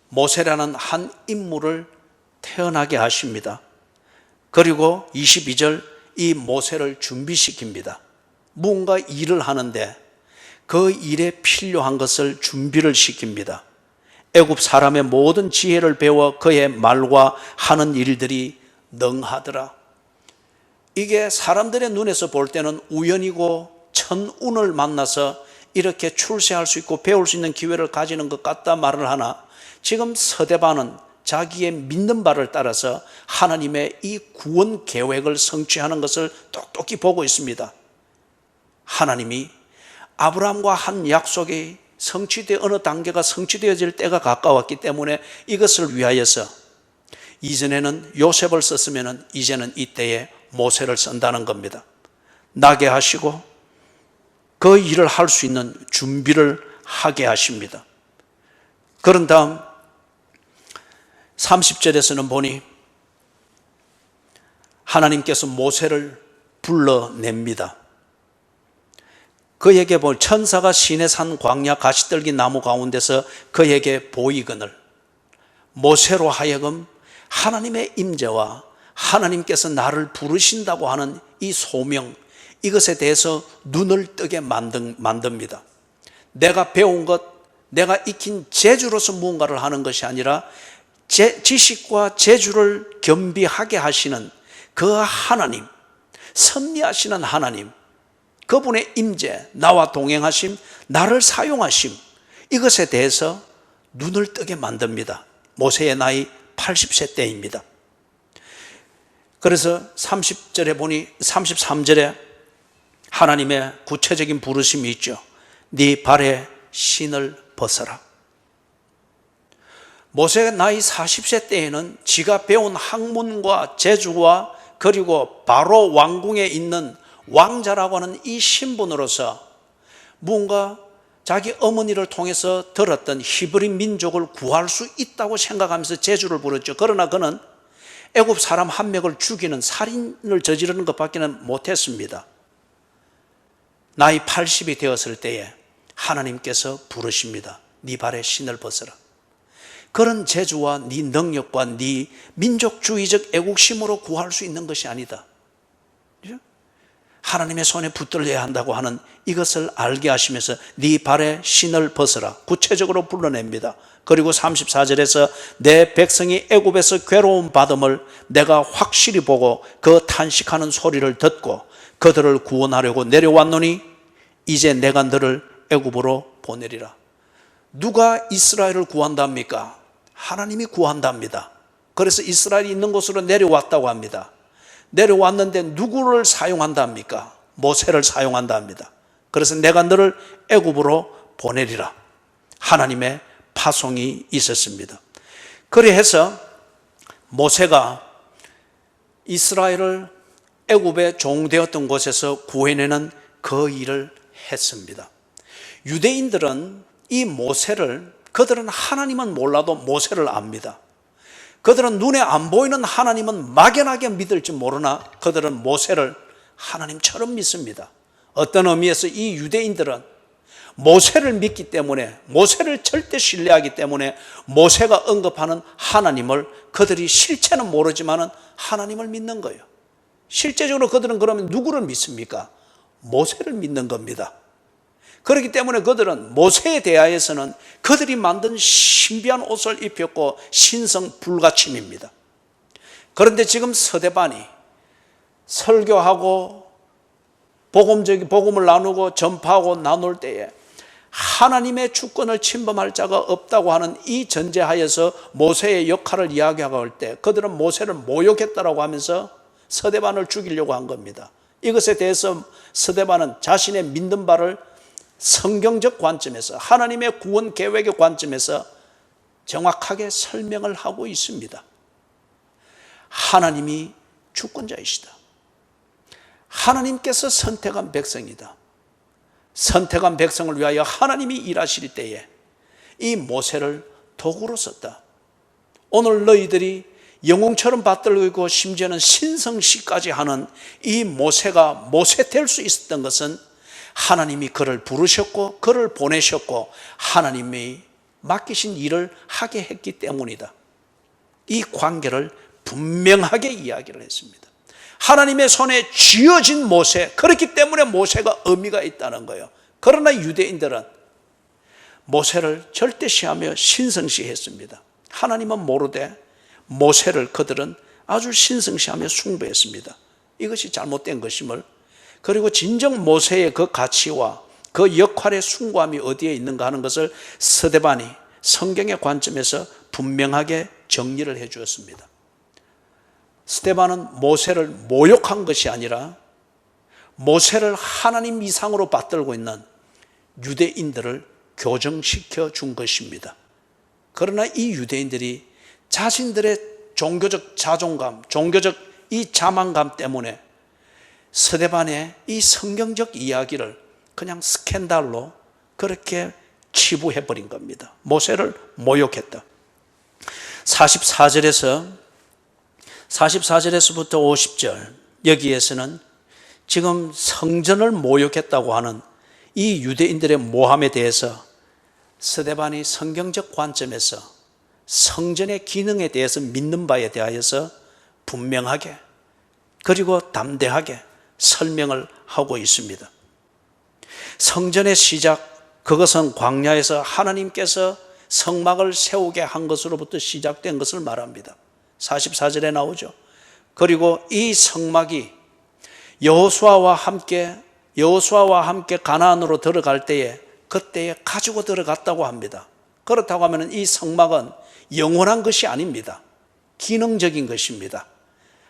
Speaker 1: 모세라는 한 인물을 태어나게 하십니다. 그리고 22절, 이 모세를 준비시킵니다. 무언가 일을 하는데 그 일에 필요한 것을 준비를 시킵니다. 애굽 사람의 모든 지혜를 배워 그의 말과 하는 일들이 능하더라. 이게 사람들의 눈에서 볼 때는 우연이고 천운을 만나서 이렇게 출세할 수 있고 배울 수 있는 기회를 가지는 것 같다 말을 하나, 지금 서대반은 자기의 믿는 바를 따라서 하나님의 이 구원 계획을 성취하는 것을 똑똑히 보고 있습니다. 하나님이 아브라함과 한 약속이 어느 단계가 성취되어질 때가 가까웠기 때문에 이것을 위하여서 이전에는 요셉을 썼으면 이제는 이때에 모세를 쓴다는 겁니다. 나게 하시고 그 일을 할 수 있는 준비를 하게 하십니다. 그런 다음 30절에서는 보니 하나님께서 모세를 불러냅니다. 그에게 천사가 시내산 광야 가시떨기 나무 가운데서 그에게 보이거늘 모세로 하여금 하나님의 임재와 하나님께서 나를 부르신다고 하는 이 소명, 이것에 대해서 눈을 뜨게 만듭니다. 내가 배운 것, 내가 익힌 재주로서 무언가를 하는 것이 아니라 지식과 재주를 겸비하게 하시는 그 하나님, 섭리하시는 하나님, 그분의 임재, 나와 동행하심, 나를 사용하심, 이것에 대해서 눈을 뜨게 만듭니다. 모세의 나이 80세 때입니다. 그래서 33절에 하나님의 구체적인 부르심이 있죠. 네 발에 신을 벗어라. 모세가 나이 40세 때에는 지가 배운 학문과 재주와 그리고 바로 왕궁에 있는 왕자라고 하는 이 신분으로서 뭔가 자기 어머니를 통해서 들었던 히브리 민족을 구할 수 있다고 생각하면서 제주를 부렸죠. 그러나 그는 애굽 사람 한 명을 죽이는 살인을 저지르는 것밖에는 못했습니다. 나이 80이 되었을 때에 하나님께서 부르십니다. 네 발에 신을 벗어라. 그런 재주와 네 능력과 네 민족주의적 애국심으로 구할 수 있는 것이 아니다. 하나님의 손에 붙들려야 한다고 하는 이것을 알게 하시면서 네 발에 신을 벗어라. 구체적으로 불러냅니다. 그리고 34절에서 내 백성이 애굽에서 괴로움 받음을 내가 확실히 보고 그 탄식하는 소리를 듣고 그들을 구원하려고 내려왔노니 이제 내가 너를 애굽으로 보내리라. 누가 이스라엘을 구한답니까? 하나님이 구한답니다. 그래서 이스라엘이 있는 곳으로 내려왔다고 합니다. 내려왔는데 누구를 사용한답니까? 모세를 사용한답니다. 그래서 내가 너를 애굽으로 보내리라. 하나님의 파송이 있었습니다. 그래서 모세가 이스라엘을 애굽에 종되었던 곳에서 구해내는 그 일을 했습니다. 유대인들은 이 모세를, 그들은 하나님은 몰라도 모세를 압니다. 그들은 눈에 안 보이는 하나님은 막연하게 믿을지 모르나 그들은 모세를 하나님처럼 믿습니다. 어떤 의미에서 이 유대인들은 모세를 믿기 때문에, 모세를 절대 신뢰하기 때문에 모세가 언급하는 하나님을 그들이 실체는 모르지만 하나님을 믿는 거예요. 실제적으로 그들은 그러면 누구를 믿습니까? 모세를 믿는 겁니다. 그렇기 때문에 그들은 모세에 대하여서는 그들이 만든 신비한 옷을 입혔고 신성 불가침입니다. 그런데 지금 서대반이 설교하고 복음을 나누고 전파하고 나눌 때에 하나님의 주권을 침범할 자가 없다고 하는 이 전제하에서 모세의 역할을 이야기하고 할 때 그들은 모세를 모욕했다라고 하면서 서대반을 죽이려고 한 겁니다. 이것에 대해서 서대반은 자신의 믿는 바를 성경적 관점에서, 하나님의 구원 계획의 관점에서 정확하게 설명을 하고 있습니다. 하나님이 주권자이시다. 하나님께서 선택한 백성이다. 선택한 백성을 위하여 하나님이 일하실 때에 이 모세를 도구로 썼다. 오늘 너희들이 영웅처럼 받들고 있고 심지어는 신성시까지 하는 이 모세가 모세 될 수 있었던 것은 하나님이 그를 부르셨고 그를 보내셨고 하나님이 맡기신 일을 하게 했기 때문이다. 이 관계를 분명하게 이야기를 했습니다. 하나님의 손에 쥐어진 모세, 그렇기 때문에 모세가 의미가 있다는 거예요. 그러나 유대인들은 모세를 절대시하며 신성시했습니다. 하나님은 모르되 모세를 그들은 아주 신성시하며 숭배했습니다. 이것이 잘못된 것임을, 그리고 진정 모세의 그 가치와 그 역할의 숭고함이 어디에 있는가 하는 것을 서대반이 성경의 관점에서 분명하게 정리를 해 주었습니다. 스데반은 모세를 모욕한 것이 아니라 모세를 하나님 이상으로 받들고 있는 유대인들을 교정시켜 준 것입니다. 그러나 이 유대인들이 자신들의 종교적 자존감, 종교적 이 자만감 때문에 스데반의 이 성경적 이야기를 그냥 스캔들로 그렇게 치부해버린 겁니다. 모세를 모욕했다. 44절에서부터 50절 여기에서는 지금 성전을 모욕했다고 하는 이 유대인들의 모함에 대해서 스데반이 성경적 관점에서 성전의 기능에 대해서 믿는 바에 대하여서 분명하게 그리고 담대하게 설명을 하고 있습니다. 성전의 시작, 그것은 광야에서 하나님께서 성막을 세우게 한 것으로부터 시작된 것을 말합니다. 44절에 나오죠. 그리고 이 성막이 여호수아와 함께 가나안으로 들어갈 때에 그때에 가지고 들어갔다고 합니다. 그렇다고 하면 이 성막은 영원한 것이 아닙니다. 기능적인 것입니다.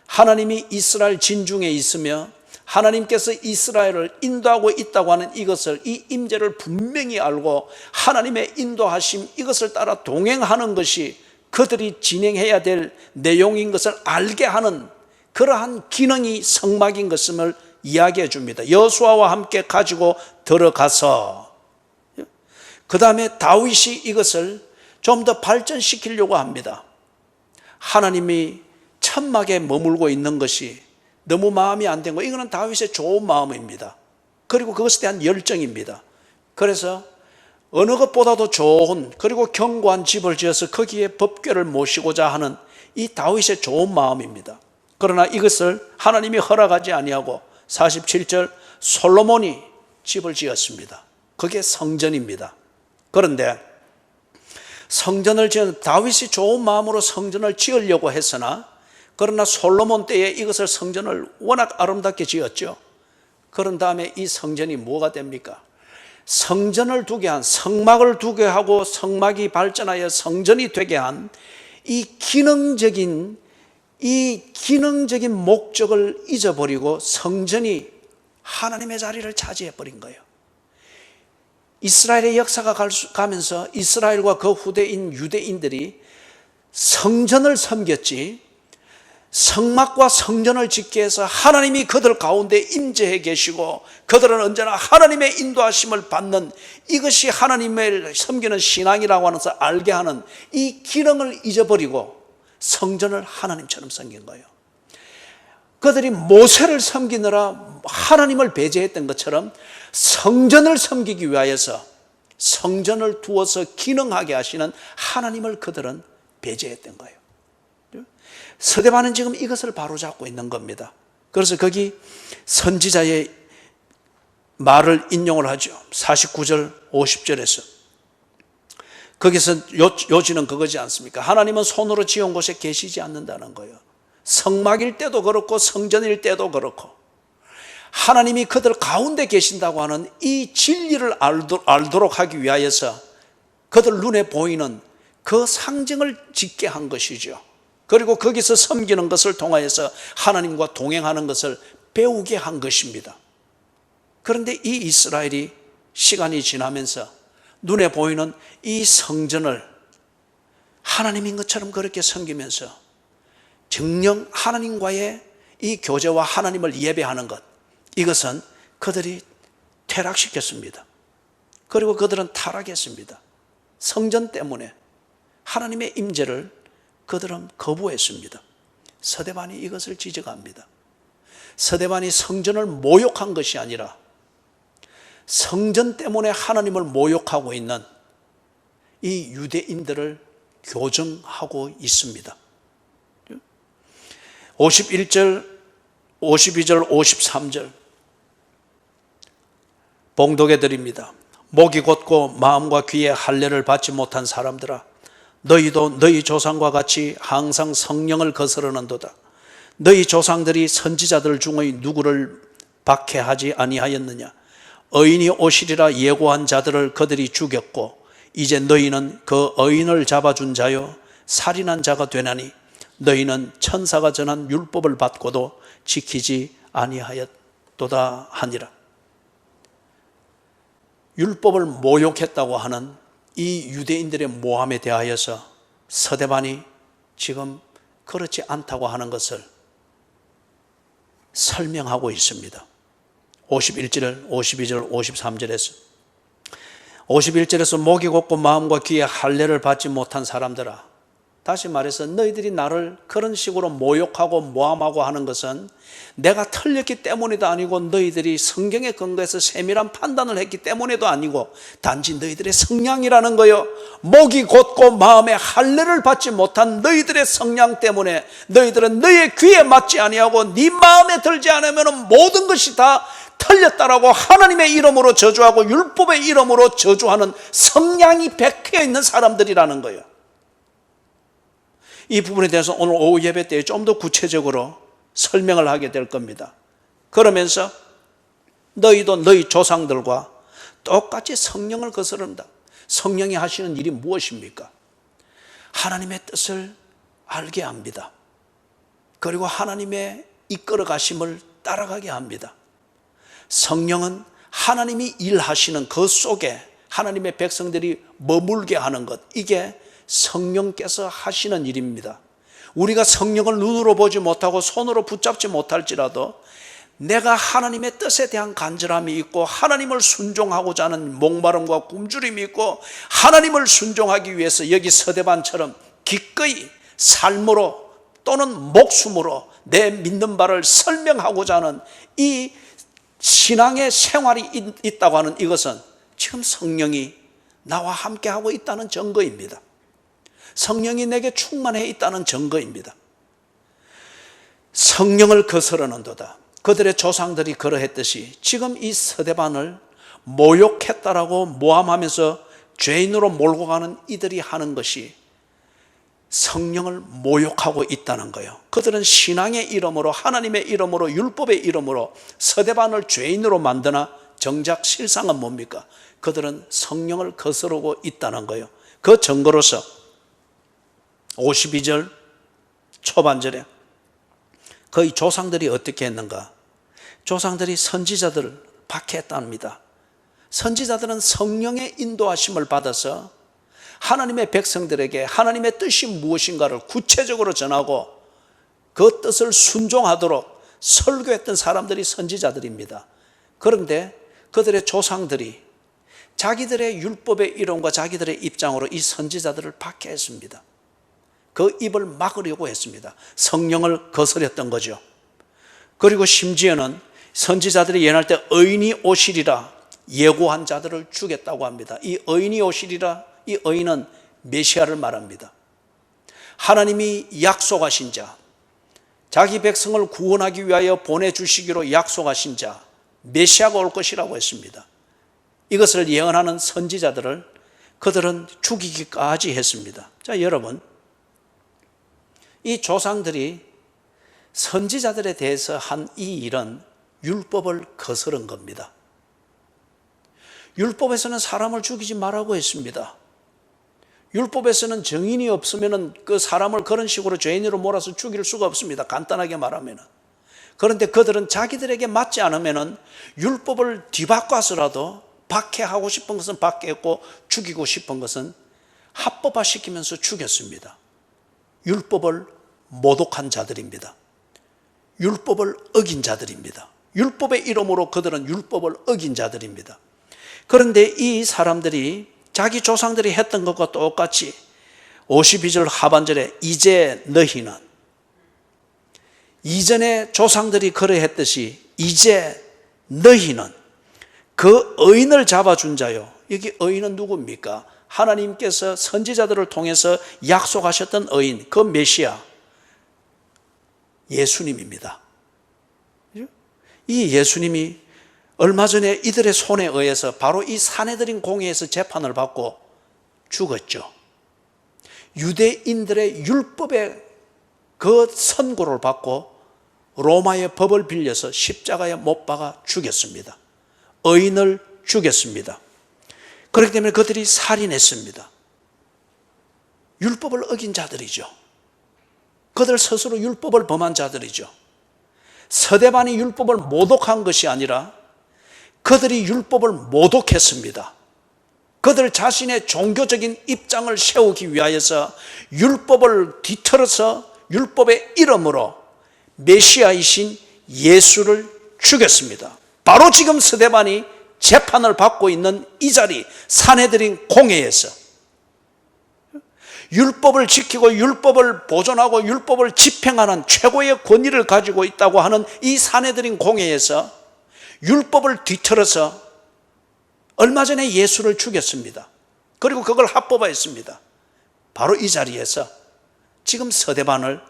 Speaker 1: 하나님이 이스라엘 진중에 있으며 하나님께서 이스라엘을 인도하고 있다고 하는 이것을, 이 임재를 분명히 알고 하나님의 인도하심, 이것을 따라 동행하는 것이 그들이 진행해야 될 내용인 것을 알게 하는 그러한 기능이 성막인 것임을 이야기해 줍니다. 여호수아와 함께 가지고 들어가서 그 다음에 다윗이 이것을 좀 더 발전시키려고 합니다. 하나님이 천막에 머물고 있는 것이 너무 마음이 안 된 거, 이거는 다윗의 좋은 마음입니다. 그리고 그것에 대한 열정입니다. 그래서 어느 것보다도 좋은 그리고 견고한 집을 지어서 거기에 법궤를 모시고자 하는 이 다윗의 좋은 마음입니다. 그러나 이것을 하나님이 허락하지 아니하고 47절 솔로몬이 집을 지었습니다. 그게 성전입니다. 그런데 성전을 지은 다윗이 좋은 마음으로 성전을 지으려고 했으나 그러나 솔로몬 때에 이것을 성전을 워낙 아름답게 지었죠. 그런 다음에 이 성전이 뭐가 됩니까? 성전을 두게 한, 성막을 두게 하고 성막이 발전하여 성전이 되게 한 이 기능적인 목적을 잊어버리고 성전이 하나님의 자리를 차지해 버린 거예요. 이스라엘의 역사가 가면서 이스라엘과 그 후대인 유대인들이 성전을 섬겼지 성막과 성전을 짓기 위해서 하나님이 그들 가운데 임재해 계시고 그들은 언제나 하나님의 인도하심을 받는, 이것이 하나님을 섬기는 신앙이라고 하면서 알게 하는 이 기능을 잊어버리고 성전을 하나님처럼 섬긴 거예요. 그들이 모세를 섬기느라 하나님을 배제했던 것처럼 성전을 섬기기 위하여서 성전을 두어서 기능하게 하시는 하나님을 그들은 배제했던 거예요. 서대반은 지금 이것을 바로잡고 있는 겁니다. 그래서 거기 선지자의 말을 인용을 하죠. 49절 50절에서 거기서 요지는 그거지 않습니까? 하나님은 손으로 지은 곳에 계시지 않는다는 거예요. 성막일 때도 그렇고 성전일 때도 그렇고 하나님이 그들 가운데 계신다고 하는 이 진리를 알도록 하기 위하여서 그들 눈에 보이는 그 상징을 짓게 한 것이죠. 그리고 거기서 섬기는 것을 통하여서 하나님과 동행하는 것을 배우게 한 것입니다. 그런데 이 이스라엘이 시간이 지나면서 눈에 보이는 이 성전을 하나님인 것처럼 그렇게 섬기면서 정녕 하나님과의 이 교제와 하나님을 예배하는 것, 이것은 그들이 퇴락시켰습니다. 그리고 그들은 타락했습니다. 성전 때문에 하나님의 임재를 그들은 거부했습니다. 서대반이 이것을 지적합니다. 서대반이 성전을 모욕한 것이 아니라 성전 때문에 하나님을 모욕하고 있는 이 유대인들을 교정하고 있습니다. 51절, 52절, 53절 봉독해 드립니다. 목이 곧고 마음과 귀에 할례를 받지 못한 사람들아, 너희도 너희 조상과 같이 항상 성령을 거스르는도다. 너희 조상들이 선지자들 중의 누구를 박해하지 아니하였느냐? 의인이 오시리라 예고한 자들을 그들이 죽였고 이제 너희는 그 의인을 잡아준 자요 살인한 자가 되나니 너희는 천사가 전한 율법을 받고도 지키지 아니하였도다 하니라. 율법을 모욕했다고 하는 이 유대인들의 모함에 대하여서 서대반이 지금 그렇지 않다고 하는 것을 설명하고 있습니다. 51절, 52절, 53절에서 51절에서 목이 곧고 마음과 귀에 할례를 받지 못한 사람들아, 다시 말해서 너희들이 나를 그런 식으로 모욕하고 모함하고 하는 것은 내가 틀렸기 때문에도 아니고 너희들이 성경에 근거해서 세밀한 판단을 했기 때문에도 아니고 단지 너희들의 성량이라는 거요. 목이 곧고 마음에 할례를 받지 못한 너희들의 성량 때문에 너희들은 너희의 귀에 맞지 아니하고 네 마음에 들지 않으면 모든 것이 다 틀렸다라고 하나님의 이름으로 저주하고 율법의 이름으로 저주하는 성량이 백해 있는 사람들이라는 거예요. 이 부분에 대해서 오늘 오후 예배 때 좀 더 구체적으로 설명을 하게 될 겁니다. 그러면서 너희도 너희 조상들과 똑같이 성령을 거스른다. 성령이 하시는 일이 무엇입니까? 하나님의 뜻을 알게 합니다. 그리고 하나님의 이끌어 가심을 따라가게 합니다. 성령은 하나님이 일하시는 그 속에 하나님의 백성들이 머물게 하는 것, 이게 성령께서 하시는 일입니다. 우리가 성령을 눈으로 보지 못하고 손으로 붙잡지 못할지라도 내가 하나님의 뜻에 대한 간절함이 있고 하나님을 순종하고자 하는 목마름과 굶주림이 있고 하나님을 순종하기 위해서 여기 서대반처럼 기꺼이 삶으로 또는 목숨으로 내 믿는 바를 설명하고자 하는 이 신앙의 생활이 있다고 하는 이것은 지금 성령이 나와 함께하고 있다는 증거입니다. 성령이 내게 충만해 있다는 증거입니다. 성령을 거스르는도다. 그들의 조상들이 그러했듯이 지금 이 서대반을 모욕했다라고 모함하면서 죄인으로 몰고 가는 이들이 하는 것이 성령을 모욕하고 있다는 거예요. 그들은 신앙의 이름으로 하나님의 이름으로 율법의 이름으로 서대반을 죄인으로 만드나 정작 실상은 뭡니까? 그들은 성령을 거스르고 있다는 거예요. 그 증거로서 52절 초반절에 거의 조상들이 어떻게 했는가? 조상들이 선지자들을 박해했답니다. 선지자들은 성령의 인도하심을 받아서 하나님의 백성들에게 하나님의 뜻이 무엇인가를 구체적으로 전하고 그 뜻을 순종하도록 설교했던 사람들이 선지자들입니다. 그런데 그들의 조상들이 자기들의 율법의 이론과 자기들의 입장으로 이 선지자들을 박해했습니다. 그 입을 막으려고 했습니다. 성령을 거스렸던 거죠. 그리고 심지어는 선지자들이 예언할 때 의인이 오시리라 예고한 자들을 죽였다고 합니다. 이 의인이 오시리라, 이 의인은 메시아를 말합니다. 하나님이 약속하신 자, 자기 백성을 구원하기 위하여 보내주시기로 약속하신 자, 메시아가 올 것이라고 했습니다. 이것을 예언하는 선지자들을 그들은 죽이기까지 했습니다. 자, 여러분, 이 조상들이 선지자들에 대해서 한 이 일은 율법을 거스른 겁니다. 율법에서는 사람을 죽이지 말라고 했습니다. 율법에서는 증인이 없으면 그 사람을 그런 식으로 죄인으로 몰아서 죽일 수가 없습니다. 간단하게 말하면. 그런데 그들은 자기들에게 맞지 않으면 율법을 뒤바꿔서라도 박해하고 싶은 것은 박해했고 죽이고 싶은 것은 합법화시키면서 죽였습니다. 율법을 모독한 자들입니다. 율법을 어긴 자들입니다. 율법의 이름으로 그들은 율법을 어긴 자들입니다. 그런데 이 사람들이 자기 조상들이 했던 것과 똑같이 52절 하반절에 이제 너희는, 이전에 조상들이 그러했듯이 이제 너희는 그 의인을 잡아준 자요. 여기 의인은 누굽니까? 하나님께서 선지자들을 통해서 약속하셨던 의인, 그 메시아 예수님입니다. 이 예수님이 얼마 전에 이들의 손에 의해서 바로 이 산헤드린 공회에서 재판을 받고 죽었죠. 유대인들의 율법의 그 선고를 받고 로마의 법을 빌려서 십자가에 못 박아 죽였습니다. 의인을 죽였습니다. 그렇기 때문에 그들이 살인했습니다. 율법을 어긴 자들이죠. 그들 스스로 율법을 범한 자들이죠. 서대반이 율법을 모독한 것이 아니라 그들이 율법을 모독했습니다. 그들 자신의 종교적인 입장을 세우기 위하여서 율법을 뒤틀어서 율법의 이름으로 메시아이신 예수를 죽였습니다. 바로 지금 서대반이 재판을 받고 있는 이 자리 산헤드린 공회에서 율법을 지키고 율법을 보존하고 율법을 집행하는 최고의 권위를 가지고 있다고 하는 이 산헤드린 공회에서 율법을 뒤틀어서 얼마 전에 예수를 죽였습니다. 그리고 그걸 합법화했습니다. 바로 이 자리에서 지금 서대반을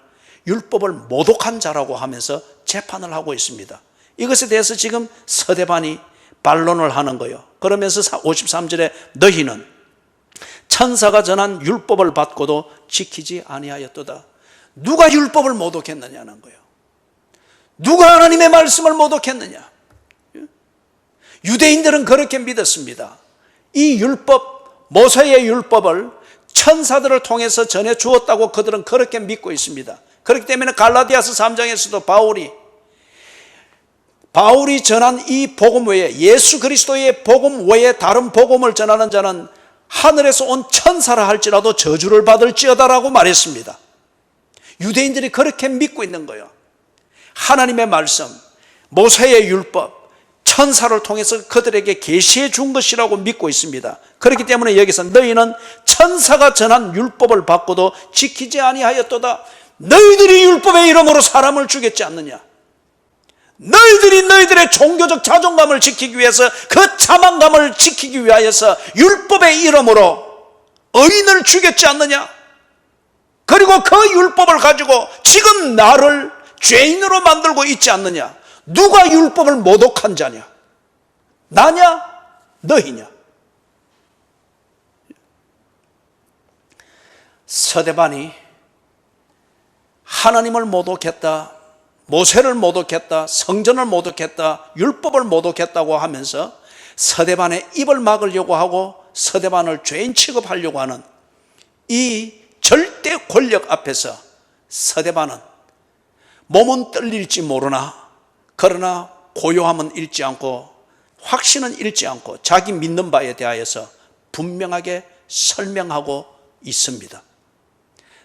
Speaker 1: 율법을 모독한 자라고 하면서 재판을 하고 있습니다. 이것에 대해서 지금 서대반이 반론을 하는 거예요. 그러면서 53절에 너희는 천사가 전한 율법을 받고도 지키지 아니하였도다. 누가 율법을 모독했느냐는 거예요. 누가 하나님의 말씀을 모독했느냐. 유대인들은 그렇게 믿었습니다. 이 율법, 모세의 율법을 천사들을 통해서 전해 주었다고 그들은 그렇게 믿고 있습니다. 그렇기 때문에 갈라디아서 3장에서도 바울이 전한 이 복음 외에, 예수 그리스도의 복음 외에 다른 복음을 전하는 자는 하늘에서 온 천사라 할지라도 저주를 받을지어다라고 말했습니다. 유대인들이 그렇게 믿고 있는 거예요. 하나님의 말씀, 모세의 율법, 천사를 통해서 그들에게 계시해 준 것이라고 믿고 있습니다. 그렇기 때문에 여기서 너희는 천사가 전한 율법을 받고도 지키지 아니하였도다. 너희들이 율법의 이름으로 사람을 죽였지 않느냐. 너희들이 너희들의 종교적 자존감을 지키기 위해서, 그 자만감을 지키기 위하여서 율법의 이름으로 의인을 죽였지 않느냐. 그리고 그 율법을 가지고 지금 나를 죄인으로 만들고 있지 않느냐. 누가 율법을 모독한 자냐? 나냐? 너희냐? 서대반이 하나님을 모독했다, 모세를 모독했다, 성전을 모독했다, 율법을 모독했다고 하면서 서대반의 입을 막으려고 하고 서대반을 죄인 취급하려고 하는 이 절대 권력 앞에서 서대반은 몸은 떨릴지 모르나, 그러나 고요함은 잃지 않고 확신은 잃지 않고 자기 믿는 바에 대하여서 분명하게 설명하고 있습니다.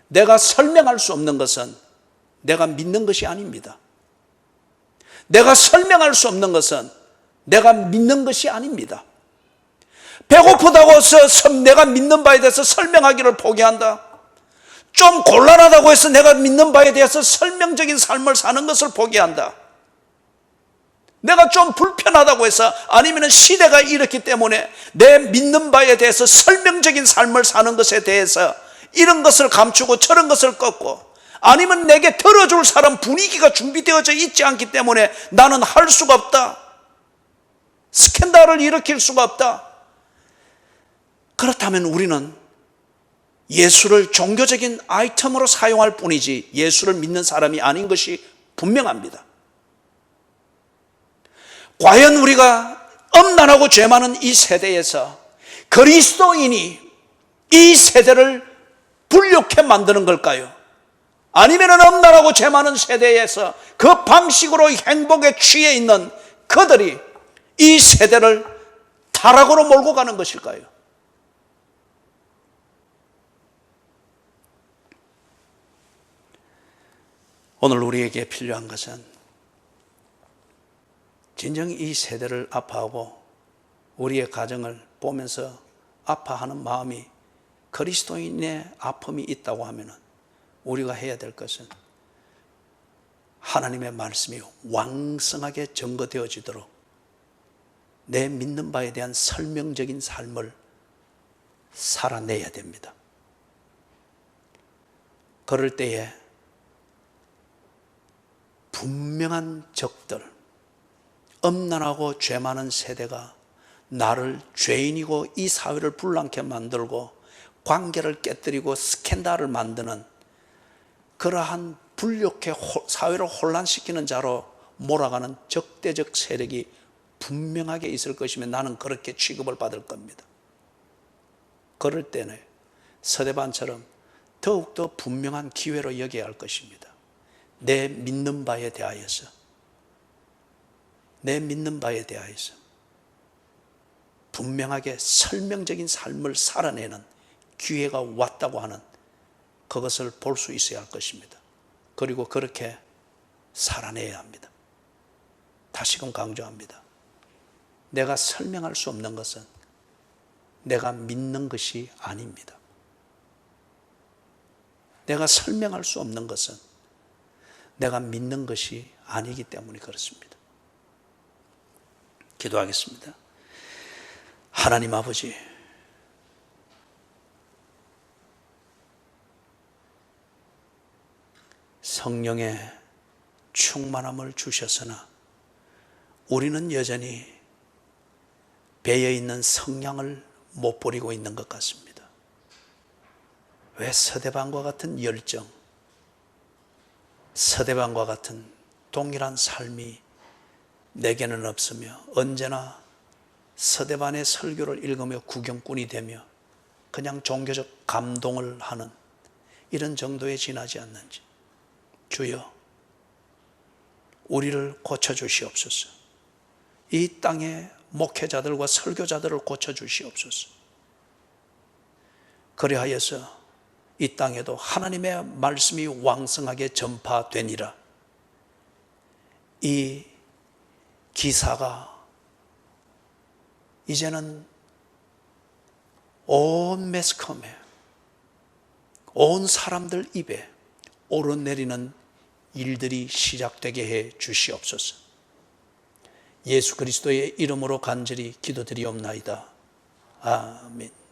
Speaker 1: 내가 설명할 수 없는 것은 내가 믿는 것이 아닙니다. 내가 설명할 수 없는 것은 내가 믿는 것이 아닙니다. 배고프다고 해서 내가 믿는 바에 대해서 설명하기를 포기한다. 좀 곤란하다고 해서 내가 믿는 바에 대해서 설명적인 삶을 사는 것을 포기한다. 내가 좀 불편하다고 해서, 아니면 시대가 이렇기 때문에 내 믿는 바에 대해서 설명적인 삶을 사는 것에 대해서 이런 것을 감추고 저런 것을 꺾고, 아니면 내게 들어줄 사람 분위기가 준비되어져 있지 않기 때문에 나는 할 수가 없다. 스캔들을 일으킬 수가 없다. 그렇다면 우리는 예수를 종교적인 아이템으로 사용할 뿐이지 예수를 믿는 사람이 아닌 것이 분명합니다. 과연 우리가 엄난하고 죄 많은 이 세대에서 그리스도인이 이 세대를 불욕해 만드는 걸까요? 아니면 엄난하고 죄 많은 세대에서 그 방식으로 행복에 취해 있는 그들이 이 세대를 타락으로 몰고 가는 것일까요? 오늘 우리에게 필요한 것은 진정 이 세대를 아파하고 우리의 가정을 보면서 아파하는 마음이 그리스도인의 아픔이 있다고 하면 우리가 해야 될 것은 하나님의 말씀이 왕성하게 증거되어지도록 내 믿는 바에 대한 설명적인 삶을 살아내야 됩니다. 그럴 때에 분명한 적들, 엄난하고 죄 많은 세대가 나를 죄인이고 이 사회를 불량케 만들고 관계를 깨뜨리고 스캔들을 만드는 그러한 불욕해 사회를 혼란시키는 자로 몰아가는 적대적 세력이 분명하게 있을 것이면 나는 그렇게 취급을 받을 겁니다. 그럴 때는 서대반처럼 더욱더 분명한 기회로 여겨야 할 것입니다. 내 믿는 바에 대하여서 분명하게 설명적인 삶을 살아내는 기회가 왔다고 하는 그것을 볼 수 있어야 할 것입니다. 그리고 그렇게 살아내야 합니다. 다시금 강조합니다. 내가 설명할 수 없는 것은 내가 믿는 것이 아닙니다. 내가 설명할 수 없는 것은 내가 믿는 것이 아니기 때문에 그렇습니다. 기도하겠습니다. 하나님 아버지, 성령의 충만함을 주셨으나 우리는 여전히 배어있는 성량을 못 버리고 있는 것 같습니다. 왜 서대반과 같은 열정, 서대반과 같은 동일한 삶이 내게는 없으며 언제나 서대반의 설교를 읽으며 구경꾼이 되며 그냥 종교적 감동을 하는 이런 정도에 지나지 않는지 주여 우리를 고쳐주시옵소서. 이 땅의 목회자들과 설교자들을 고쳐주시옵소서. 그리하여서 이 땅에도 하나님의 말씀이 왕성하게 전파되니라. 이 기사가 이제는 온 매스컴에, 온 사람들 입에 오르내리는 일들이 시작되게 해 주시옵소서. 예수 그리스도의 이름으로 간절히 기도드리옵나이다. 아멘.